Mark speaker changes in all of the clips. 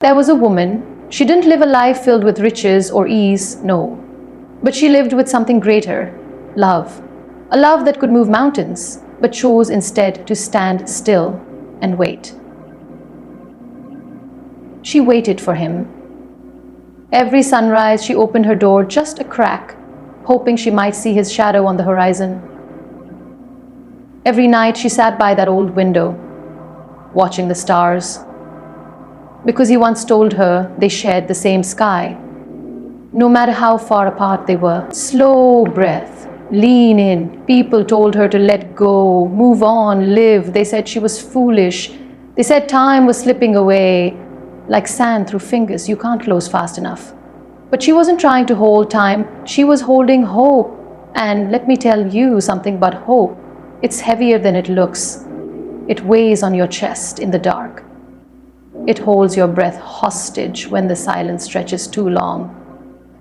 Speaker 1: There was a woman. She didn't live a life filled with riches or ease, no. But she lived with something greater, love. A love that could move mountains, but chose instead to stand still and wait. She waited for him. Every sunrise, she opened her door just a crack, hoping she might see his shadow on the horizon. Every night, she sat by that old window, watching the stars. Because he once told her they shared the same sky. No matter how far apart they were. Slow breath, lean in. People told her to let go, move on, live. They said she was foolish. They said time was slipping away. Like sand through fingers, you can't close fast enough. But she wasn't trying to hold time, she was holding hope. And let me tell you something about hope. It's heavier than it looks. It weighs on your chest in the dark. It holds your breath hostage when the silence stretches too long.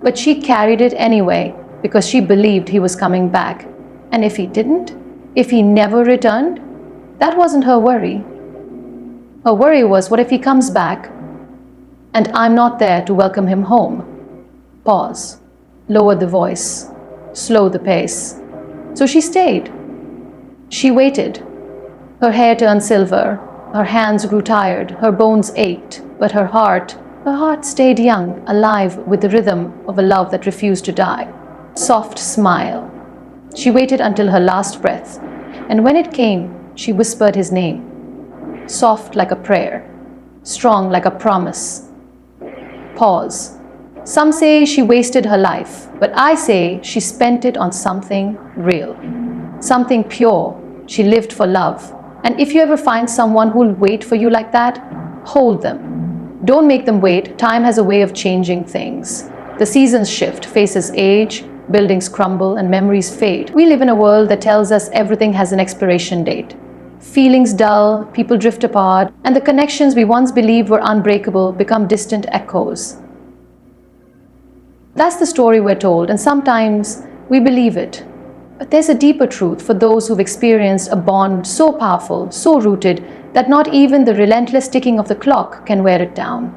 Speaker 1: But she carried it anyway because she believed he was coming back. And if he didn't, if he never returned, that wasn't her worry. Her worry was, what if he comes back and I'm not there to welcome him home? Pause, lower the voice, slow the pace. So she stayed. She waited. Her hair turned silver, her hands grew tired, her bones ached, but her heart stayed young, alive with the rhythm of a love that refused to die. Soft smile. She waited until her last breath, and when it came, she whispered his name. Soft like a prayer, strong like a promise. Pause. Some say she wasted her life, but I say she spent it on something real, something pure. She lived for love. And if you ever find someone who'll wait for you like that, hold them. Don't make them wait. Time has a way of changing things. The seasons shift, faces age, buildings crumble, and memories fade. We live in a world that tells us everything has an expiration date. Feelings dull, people drift apart, and the connections we once believed were unbreakable become distant echoes. That's the story we're told, and sometimes we believe it. But there's a deeper truth for those who've experienced a bond so powerful, so rooted, that not even the relentless ticking of the clock can wear it down.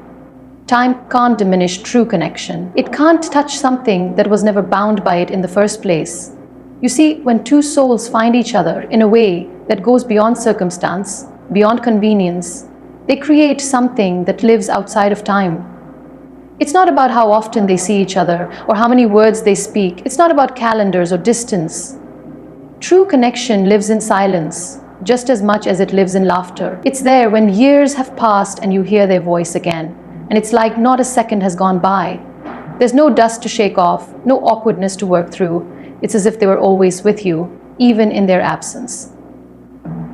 Speaker 1: Time can't diminish true connection. It can't touch something that was never bound by it in the first place. You see, when two souls find each other in a way that goes beyond circumstance, beyond convenience, they create something that lives outside of time. It's not about how often they see each other or how many words they speak. It's not about calendars or distance. True connection lives in silence, just as much as it lives in laughter. It's there when years have passed and you hear their voice again. And it's like not a second has gone by. There's no dust to shake off, no awkwardness to work through. It's as if they were always with you, even in their absence.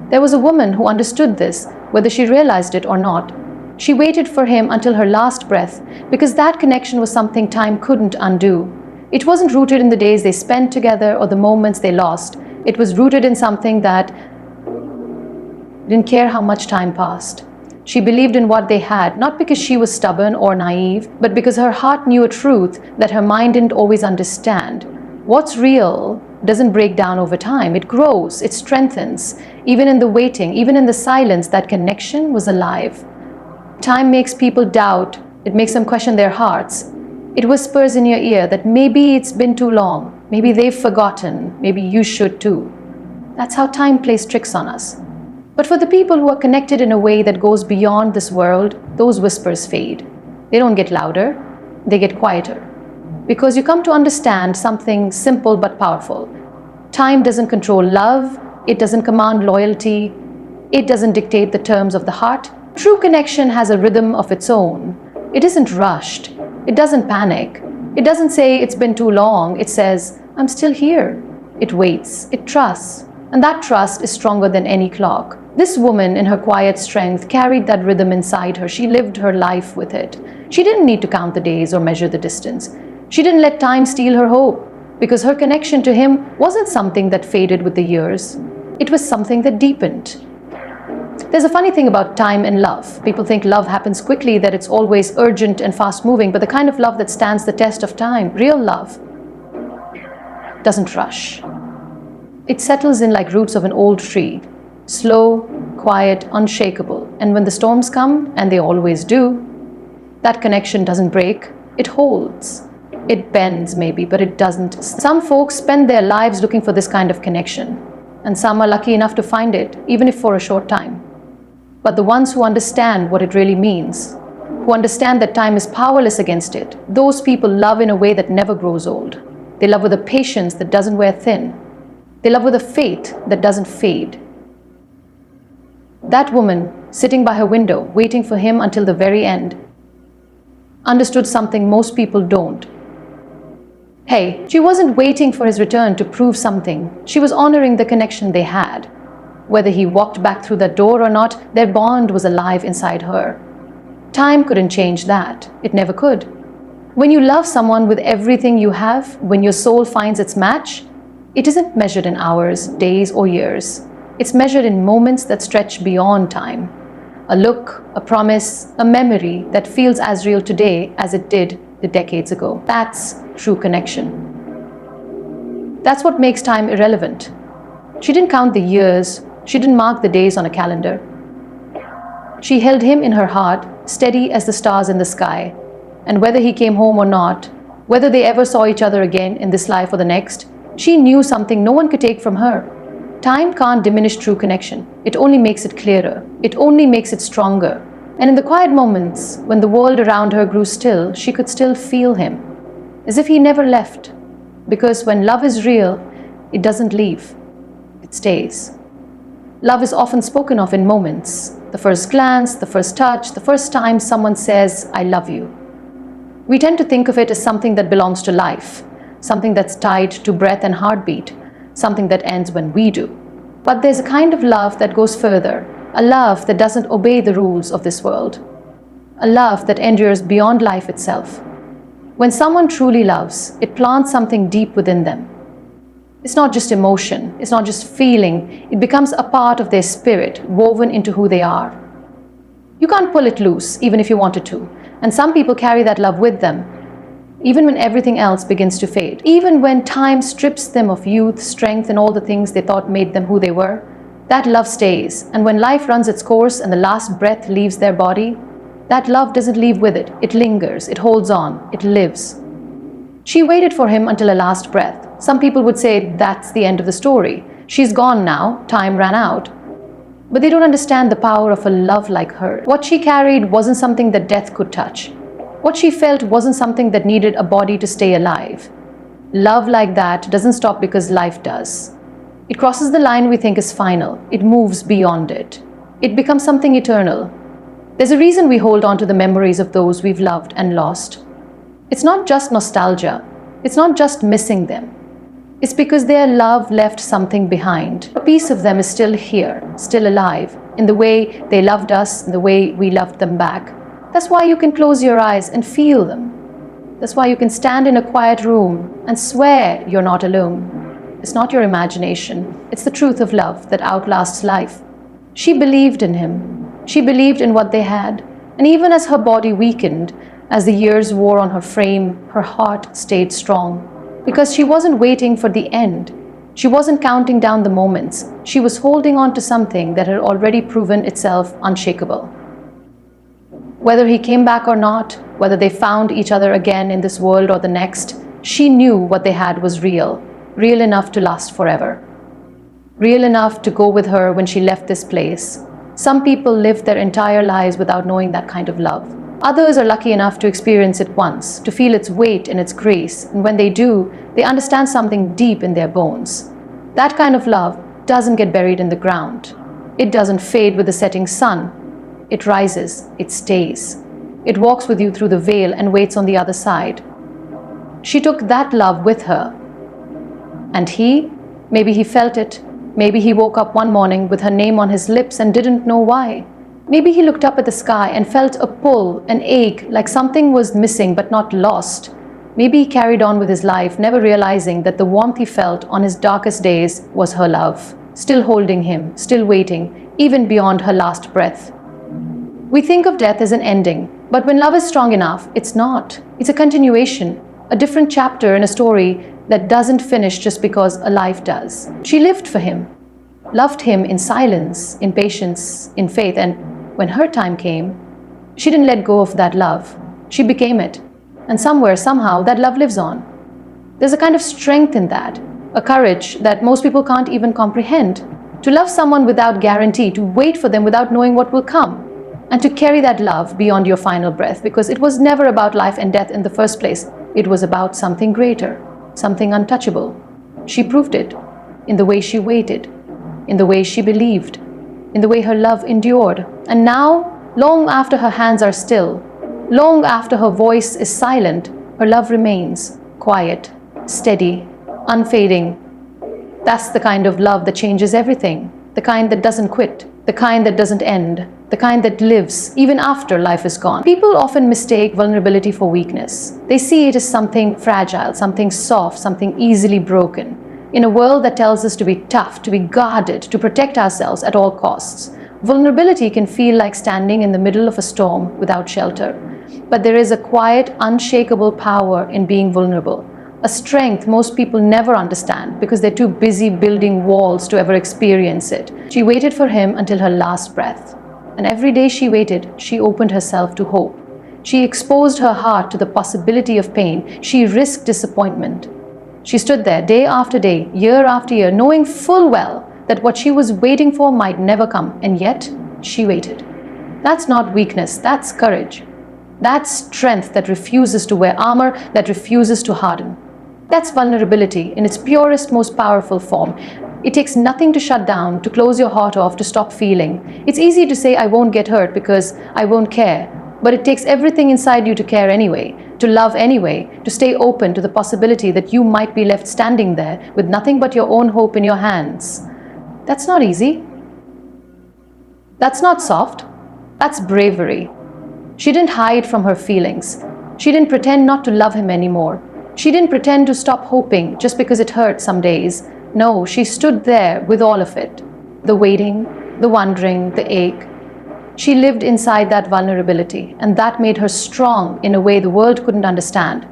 Speaker 1: There was a woman who understood this, whether she realized it or not. She waited for him until her last breath, because that connection was something time couldn't undo. It wasn't rooted in the days they spent together or the moments they lost. It was rooted in something that didn't care how much time passed. She believed in what they had, not because she was stubborn or naive, but because her heart knew a truth that her mind didn't always understand. What's real doesn't break down over time. It grows, it strengthens. Even in the waiting, even in the silence, that connection was alive. Time makes people doubt. It makes them question their hearts. It whispers in your ear that maybe it's been too long. Maybe they've forgotten. Maybe you should too. That's how time plays tricks on us. But for the people who are connected in a way that goes beyond this world, those whispers fade. They don't get louder, they get quieter. Because you come to understand something simple but powerful. Time doesn't control love, it doesn't command loyalty, it doesn't dictate the terms of the heart. True connection has a rhythm of its own. It isn't rushed, it doesn't panic, it doesn't say it's been too long, it says, I'm still here. It waits, it trusts, and that trust is stronger than any clock. This woman, in her quiet strength, carried that rhythm inside her. She lived her life with it. She didn't need to count the days or measure the distance. She didn't let time steal her hope, because her connection to him wasn't something that faded with the years. It was something that deepened. There's a funny thing about time and love. People think love happens quickly, that it's always urgent and fast-moving, but the kind of love that stands the test of time, real love, doesn't rush. It settles in like roots of an old tree, slow, quiet, unshakable. And when the storms come, and they always do, That connection doesn't break, it holds. It bends maybe, but it doesn't. Some folks spend their lives looking for this kind of connection, and some are lucky enough to find it, even if for a short time. But the ones who understand what it really means, who understand that time is powerless against it, those people love in a way that never grows old. They love with a patience that doesn't wear thin. They love with a faith that doesn't fade. That woman, sitting by her window, waiting for him until the very end, understood something most people don't. Hey, she wasn't waiting for his return to prove something. She was honoring the connection they had. Whether he walked back through that door or not, their bond was alive inside her. Time couldn't change that. It never could. When you love someone with everything you have, when your soul finds its match, it isn't measured in hours, days, or years. It's measured in moments that stretch beyond time. A look, a promise, a memory that feels as real today as it did the decades ago. That's true connection. That's what makes time irrelevant. She didn't count the years. She didn't mark the days on a calendar. She held him in her heart, steady as the stars in the sky. And whether he came home or not, whether they ever saw each other again in this life or the next, she knew something no one could take from her. Time can't diminish true connection. It only makes it clearer. It only makes it stronger. And in the quiet moments, when the world around her grew still, she could still feel him, as if he never left. Because when love is real, it doesn't leave. It stays. Love is often spoken of in moments. The first glance, the first touch, the first time someone says, "I love you." We tend to think of it as something that belongs to life, something that's tied to breath and heartbeat, something that ends when we do. But there's a kind of love that goes further, a love that doesn't obey the rules of this world, a love that endures beyond life itself. When someone truly loves, it plants something deep within them. It's not just emotion, it's not just feeling, it becomes a part of their spirit, woven into who they are. You can't pull it loose, even if you wanted to, and some people carry that love with them, even when everything else begins to fade. Even when time strips them of youth, strength, and all the things they thought made them who they were, that love stays. And when life runs its course and the last breath leaves their body, that love doesn't leave with it. It lingers, it holds on, it lives. She waited for him until her last breath. Some people would say that's the end of the story. She's gone now, time ran out. But they don't understand the power of a love like hers. What she carried wasn't something that death could touch. What she felt wasn't something that needed a body to stay alive. Love like that doesn't stop because life does. It crosses the line we think is final. It moves beyond it. It becomes something eternal. There's a reason we hold on to the memories of those we've loved and lost. It's not just nostalgia. It's not just missing them. It's because their love left something behind. A piece of them is still here, still alive, in the way they loved us, in the way we loved them back. That's why you can close your eyes and feel them. That's why you can stand in a quiet room and swear you're not alone. It's not your imagination. It's the truth of love that outlasts life. She believed in him. She believed in what they had. And even as her body weakened, as the years wore on her frame, her heart stayed strong. Because she wasn't waiting for the end. She wasn't counting down the moments. She was holding on to something that had already proven itself unshakable. Whether he came back or not, whether they found each other again in this world or the next, she knew what they had was real, real enough to last forever. Real enough to go with her when she left this place. Some people live their entire lives without knowing that kind of love. Others are lucky enough to experience it once, to feel its weight and its grace, and when they do, they understand something deep in their bones. That kind of love doesn't get buried in the ground. It doesn't fade with the setting sun. It rises, it stays. It walks with you through the veil and waits on the other side. She took that love with her. And maybe he felt it. Maybe he woke up one morning with her name on his lips and didn't know why. Maybe he looked up at the sky and felt a pull, an ache, like something was missing but not lost. Maybe he carried on with his life, never realizing that the warmth he felt on his darkest days was her love, still holding him, still waiting, even beyond her last breath. We think of death as an ending, but when love is strong enough, it's not. It's a continuation, a different chapter in a story that doesn't finish just because a life does. She lived for him, loved him in silence, in patience, in faith, and when her time came, she didn't let go of that love. She became it. And somewhere, somehow, that love lives on. There's a kind of strength in that, a courage that most people can't even comprehend. To love someone without guarantee, to wait for them without knowing what will come, and to carry that love beyond your final breath, because it was never about life and death in the first place. It was about something greater, something untouchable. She proved it in the way she waited, in the way she believed, in the way her love endured. And now, long after her hands are still, long after her voice is silent, her love remains quiet, steady, unfading. That's the kind of love that changes everything, the kind that doesn't quit, the kind that doesn't end, the kind that lives even after life is gone. People often mistake vulnerability for weakness. They see it as something fragile, something soft, something easily broken. In a world that tells us to be tough, to be guarded, to protect ourselves at all costs, vulnerability can feel like standing in the middle of a storm without shelter. But there is a quiet, unshakable power in being vulnerable, a strength most people never understand because they're too busy building walls to ever experience it. She waited for him until her last breath. And every day she waited, she opened herself to hope. She exposed her heart to the possibility of pain. She risked disappointment. She stood there day after day, year after year, knowing full well that what she was waiting for might never come, and yet she waited. That's not weakness, that's courage. That's strength that refuses to wear armor, that refuses to harden. That's vulnerability in its purest, most powerful form. It takes nothing to shut down, to close your heart off, to stop feeling. It's easy to say, I won't get hurt because I won't care. But it takes everything inside you to care anyway, to love anyway, to stay open to the possibility that you might be left standing there with nothing but your own hope in your hands. That's not easy. That's not soft. That's bravery. She didn't hide from her feelings. She didn't pretend not to love him anymore. She didn't pretend to stop hoping just because it hurt some days. No, she stood there with all of it. The waiting, the wondering, the ache. She lived inside that vulnerability, and that made her strong in a way the world couldn't understand.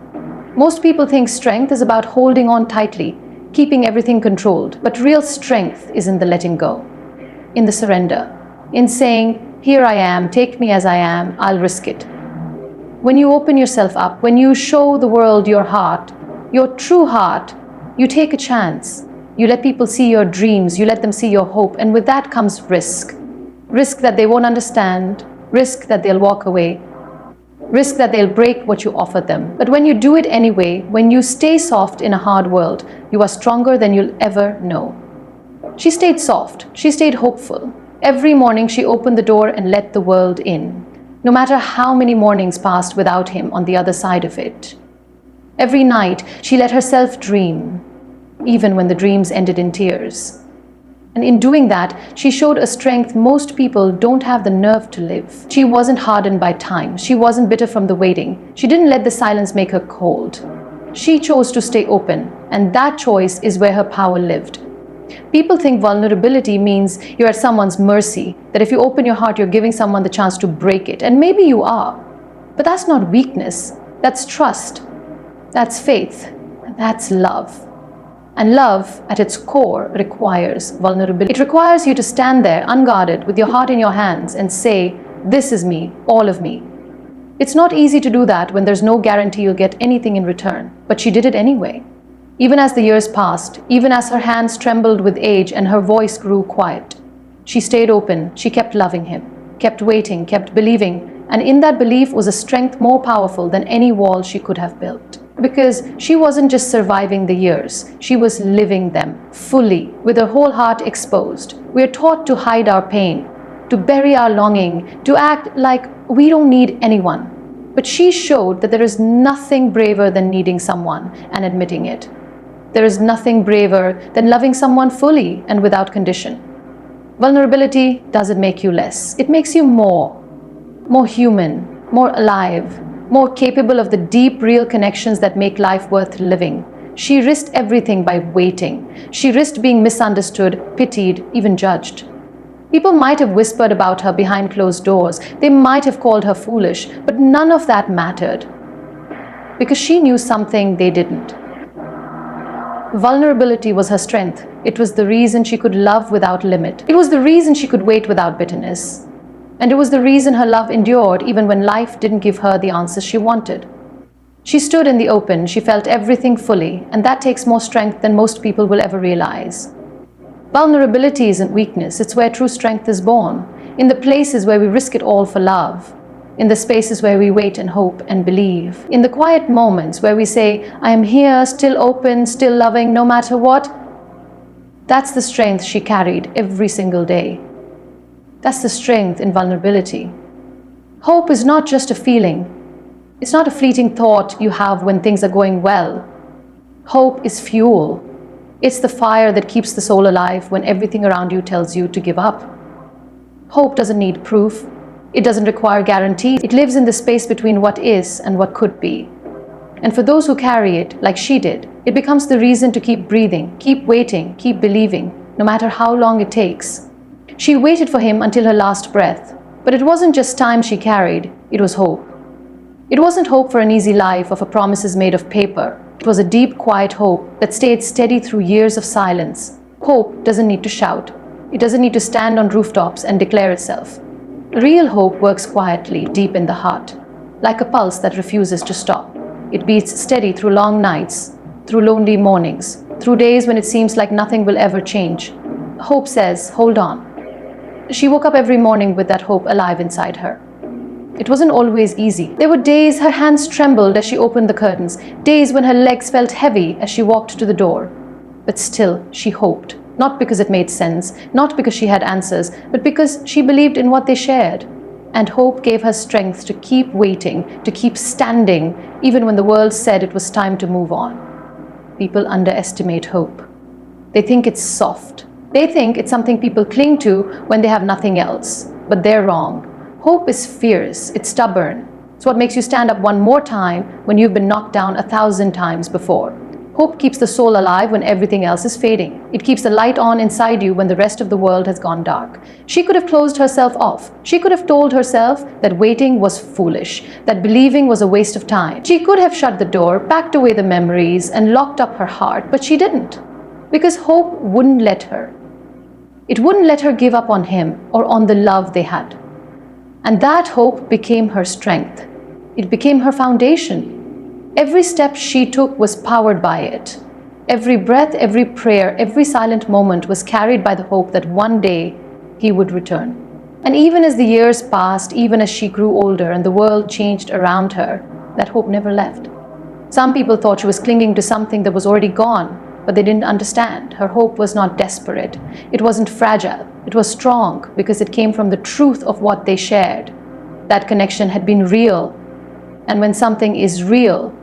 Speaker 1: Most people think strength is about holding on tightly, keeping everything controlled, but real strength is in the letting go, in the surrender, in saying, here I am, take me as I am, I'll risk it. When you open yourself up, when you show the world your heart, your true heart, you take a chance. You let people see your dreams, you let them see your hope, and with that comes risk. Risk that they won't understand, risk that they'll walk away, risk that they'll break what you offer them. But when you do it anyway, when you stay soft in a hard world, you are stronger than you'll ever know. She stayed soft, she stayed hopeful. Every morning she opened the door and let the world in. No matter how many mornings passed without him on the other side of it. Every night, she let herself dream, even when the dreams ended in tears. And in doing that, she showed a strength most people don't have the nerve to live. She wasn't hardened by time. She wasn't bitter from the waiting. She didn't let the silence make her cold. She chose to stay open, and that choice is where her power lived. People think vulnerability means you're at someone's mercy, that if you open your heart, you're giving someone the chance to break it. And maybe you are. But that's not weakness. That's trust. That's faith. And that's love. And love, at its core, requires vulnerability. It requires you to stand there, unguarded, with your heart in your hands and say, this is me, all of me. It's not easy to do that when there's no guarantee you'll get anything in return. But she did it anyway. Even as the years passed, even as her hands trembled with age and her voice grew quiet, she stayed open, she kept loving him, kept waiting, kept believing, and in that belief was a strength more powerful than any wall she could have built. Because she wasn't just surviving the years, she was living them fully, with her whole heart exposed. We are taught to hide our pain, to bury our longing, to act like we don't need anyone. But she showed that there is nothing braver than needing someone and admitting it. There is nothing braver than loving someone fully and without condition. Vulnerability doesn't make you less. It makes you more human, more alive, more capable of the deep, real connections that make life worth living. She risked everything by waiting. She risked being misunderstood, pitied, even judged. People might have whispered about her behind closed doors. They might have called her foolish, but none of that mattered. Because she knew something they didn't. Vulnerability was her strength. It was the reason she could love without limit. It was the reason she could wait without bitterness. And it was the reason her love endured even when life didn't give her the answers she wanted. She stood in the open, she felt everything fully, and that takes more strength than most people will ever realize. Vulnerability isn't weakness, it's where true strength is born, in the places where we risk it all for love, in the spaces where we wait and hope and believe, in the quiet moments where we say, I am here, still open, still loving, no matter what. That's the strength she carried every single day. That's the strength in vulnerability. Hope is not just a feeling. It's not a fleeting thought you have when things are going well. Hope is fuel. It's the fire that keeps the soul alive when everything around you tells you to give up. Hope doesn't need proof. It doesn't require guarantee. It lives in the space between what is and what could be. And for those who carry it, like she did, it becomes the reason to keep breathing, keep waiting, keep believing, no matter how long it takes. She waited for him until her last breath. But it wasn't just time she carried, it was hope. It wasn't hope for an easy life or for promises made of paper. It was a deep, quiet hope that stayed steady through years of silence. Hope doesn't need to shout. It doesn't need to stand on rooftops and declare itself. Real hope works quietly, deep in the heart, like a pulse that refuses to stop. It beats steady through long nights, through lonely mornings, through days when it seems like nothing will ever change. Hope says, hold on. She woke up every morning with that hope alive inside her. It wasn't always easy. There were days her hands trembled as she opened the curtains, days when her legs felt heavy as she walked to the door. But still, she hoped, not because it made sense, not because she had answers, but because she believed in what they shared. And hope gave her strength to keep waiting, to keep standing, even when the world said it was time to move on. People underestimate hope. They think it's soft. They think it's something people cling to when they have nothing else. But they're wrong. Hope is fierce, it's stubborn. It's what makes you stand up one more time when you've been knocked down 1,000 times before. Hope keeps the soul alive when everything else is fading. It keeps the light on inside you when the rest of the world has gone dark. She could have closed herself off. She could have told herself that waiting was foolish, that believing was a waste of time. She could have shut the door, packed away the memories, and locked up her heart, but she didn't. Because hope wouldn't let her. It wouldn't let her give up on him or on the love they had. And that hope became her strength. It became her foundation. Every step she took was powered by it. Every breath, every prayer, every silent moment was carried by the hope that one day he would return. And even as the years passed, even as she grew older and the world changed around her, that hope never left. Some people thought she was clinging to something that was already gone, but they didn't understand. Her hope was not desperate. It wasn't fragile. It was strong because it came from the truth of what they shared. That connection had been real. And when something is real,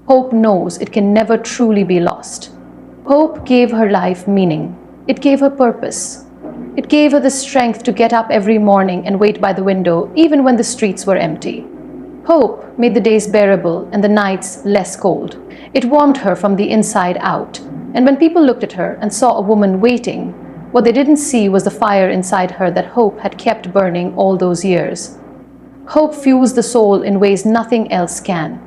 Speaker 1: hope knows it can never truly be lost. Hope gave her life meaning. It gave her purpose. It gave her the strength to get up every morning and wait by the window, even when the streets were empty. Hope made the days bearable and the nights less cold. It warmed her from the inside out. And when people looked at her and saw a woman waiting, what they didn't see was the fire inside her that hope had kept burning all those years. Hope fuels the soul in ways nothing else can.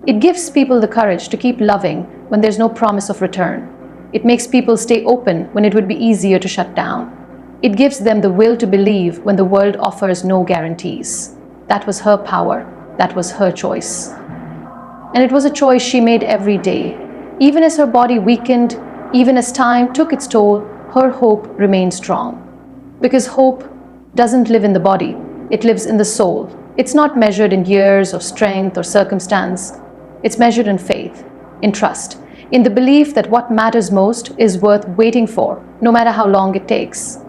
Speaker 1: It gives people the courage to keep loving when there's no promise of return. It makes people stay open when it would be easier to shut down. It gives them the will to believe when the world offers no guarantees. That was her power. That was her choice. And it was a choice she made every day. Even as her body weakened, even as time took its toll, her hope remained strong. Because hope doesn't live in the body, it lives in the soul. It's not measured in years or strength or circumstance. It's measured in faith, in trust, in the belief that what matters most is worth waiting for, no matter how long it takes.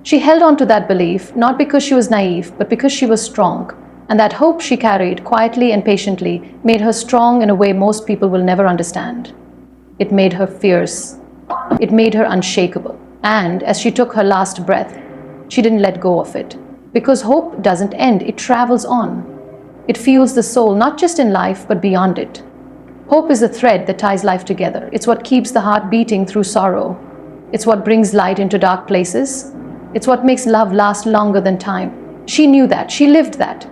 Speaker 1: She held on to that belief, not because she was naive, but because she was strong. And that hope she carried quietly and patiently made her strong in a way most people will never understand. It made her fierce. It made her unshakable. And as she took her last breath, she didn't let go of it. Because hope doesn't end, it travels on. It fuels the soul, not just in life, but beyond it. Hope is the thread that ties life together. It's what keeps the heart beating through sorrow. It's what brings light into dark places. It's what makes love last longer than time. She knew that. She lived that.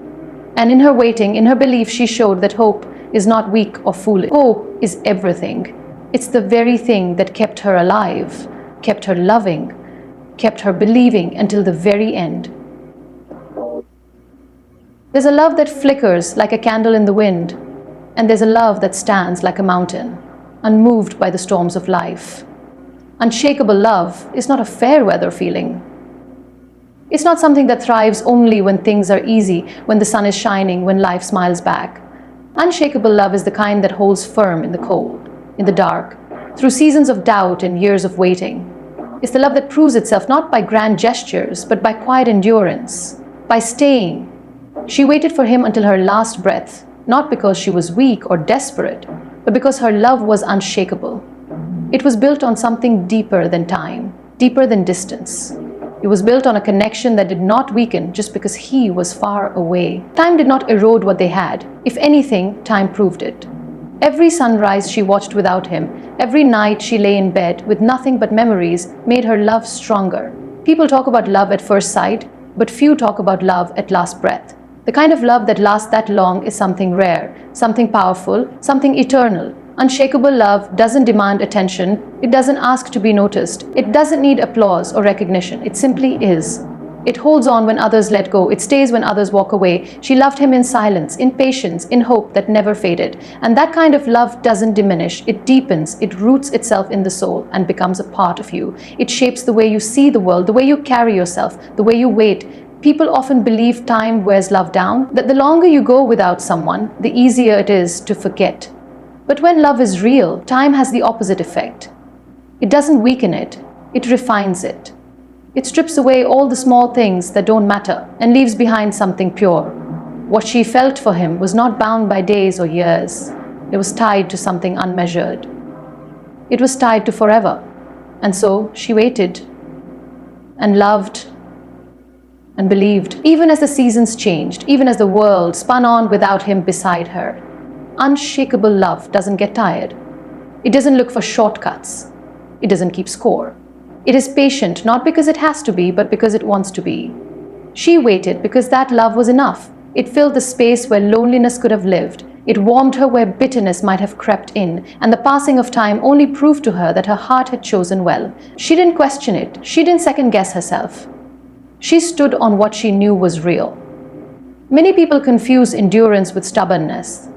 Speaker 1: And in her waiting, in her belief, she showed that hope is not weak or foolish. Hope is everything. It's the very thing that kept her alive, kept her loving, kept her believing until the very end. There's a love that flickers like a candle in the wind, and there's a love that stands like a mountain, unmoved by the storms of life. Unshakable love is not a fair weather feeling. It's not something that thrives only when things are easy, when the sun is shining, when life smiles back. Unshakable love is the kind that holds firm in the cold, in the dark, through seasons of doubt and years of waiting. It's the love that proves itself not by grand gestures, but by quiet endurance, by staying. She waited for him until her last breath, not because she was weak or desperate, but because her love was unshakable. It was built on something deeper than time, deeper than distance. It was built on a connection that did not weaken just because he was far away. Time did not erode what they had. If anything, time proved it. Every sunrise she watched without him, every night she lay in bed with nothing but memories, made her love stronger. People talk about love at first sight, but few talk about love at last breath. The kind of love that lasts that long is something rare, something powerful, something eternal. Unshakable love doesn't demand attention, it doesn't ask to be noticed, it doesn't need applause or recognition, it simply is. It holds on when others let go, it stays when others walk away. She loved him in silence, in patience, in hope that never faded. And that kind of love doesn't diminish, it deepens, it roots itself in the soul and becomes a part of you. It shapes the way you see the world, the way you carry yourself, the way you wait. People often believe time wears love down, that the longer you go without someone, the easier it is to forget. But when love is real, time has the opposite effect. It doesn't weaken it, it refines it. It strips away all the small things that don't matter and leaves behind something pure. What she felt for him was not bound by days or years. It was tied to something unmeasured. It was tied to forever. And so she waited and loved and believed, even as the seasons changed, even as the world spun on without him beside her. Unshakable love doesn't get tired. It doesn't look for shortcuts. It doesn't keep score. It is patient, not because it has to be, but because it wants to be. She waited because that love was enough. It filled the space where loneliness could have lived. It warmed her where bitterness might have crept in, and the passing of time only proved to her that her heart had chosen well. She didn't question it. She didn't second-guess herself. She stood on what she knew was real. Many people confuse endurance with stubbornness.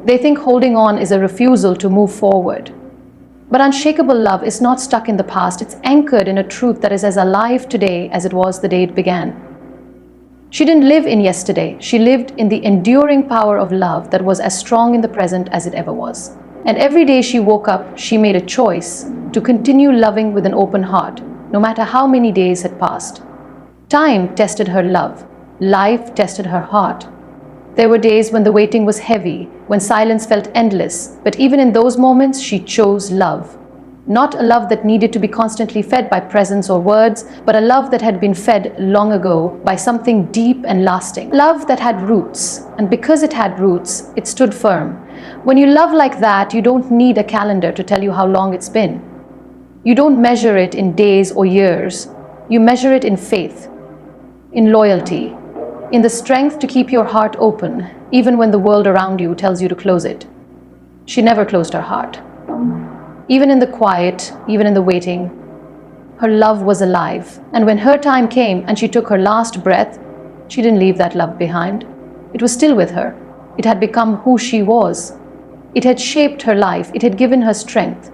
Speaker 1: They think holding on is a refusal to move forward. But unshakable love is not stuck in the past. It's anchored in a truth that is as alive today as it was the day it began. She didn't live in yesterday. She lived in the enduring power of love that was as strong in the present as it ever was. And every day she woke up, she made a choice to continue loving with an open heart, no matter how many days had passed. Time tested her love. Life tested her heart. There were days when the waiting was heavy, when silence felt endless, but even in those moments, she chose love. Not a love that needed to be constantly fed by presence or words, but a love that had been fed long ago by something deep and lasting. Love that had roots, and because it had roots, it stood firm. When you love like that, you don't need a calendar to tell you how long it's been. You don't measure it in days or years. You measure it in faith, in loyalty, in the strength to keep your heart open, even when the world around you tells you to close it. She never closed her heart. Even in the quiet, even in the waiting, her love was alive. And when her time came and she took her last breath, she didn't leave that love behind. It was still with her. It had become who she was. It had shaped her life. It had given her strength.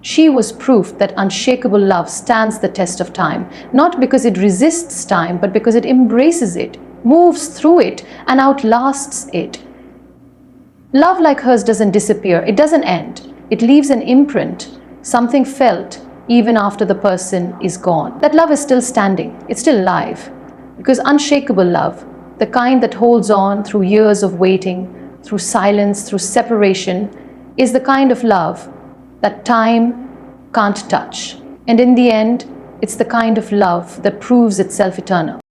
Speaker 1: She was proof that unshakable love stands the test of time, not because it resists time, but because it embraces it, moves through it, and outlasts it. Love like hers doesn't disappear, it doesn't end. It leaves an imprint, something felt even after the person is gone. That love is still standing, it's still alive. Because unshakable love, the kind that holds on through years of waiting, through silence, through separation, is the kind of love that time can't touch. And in the end, it's the kind of love that proves itself eternal.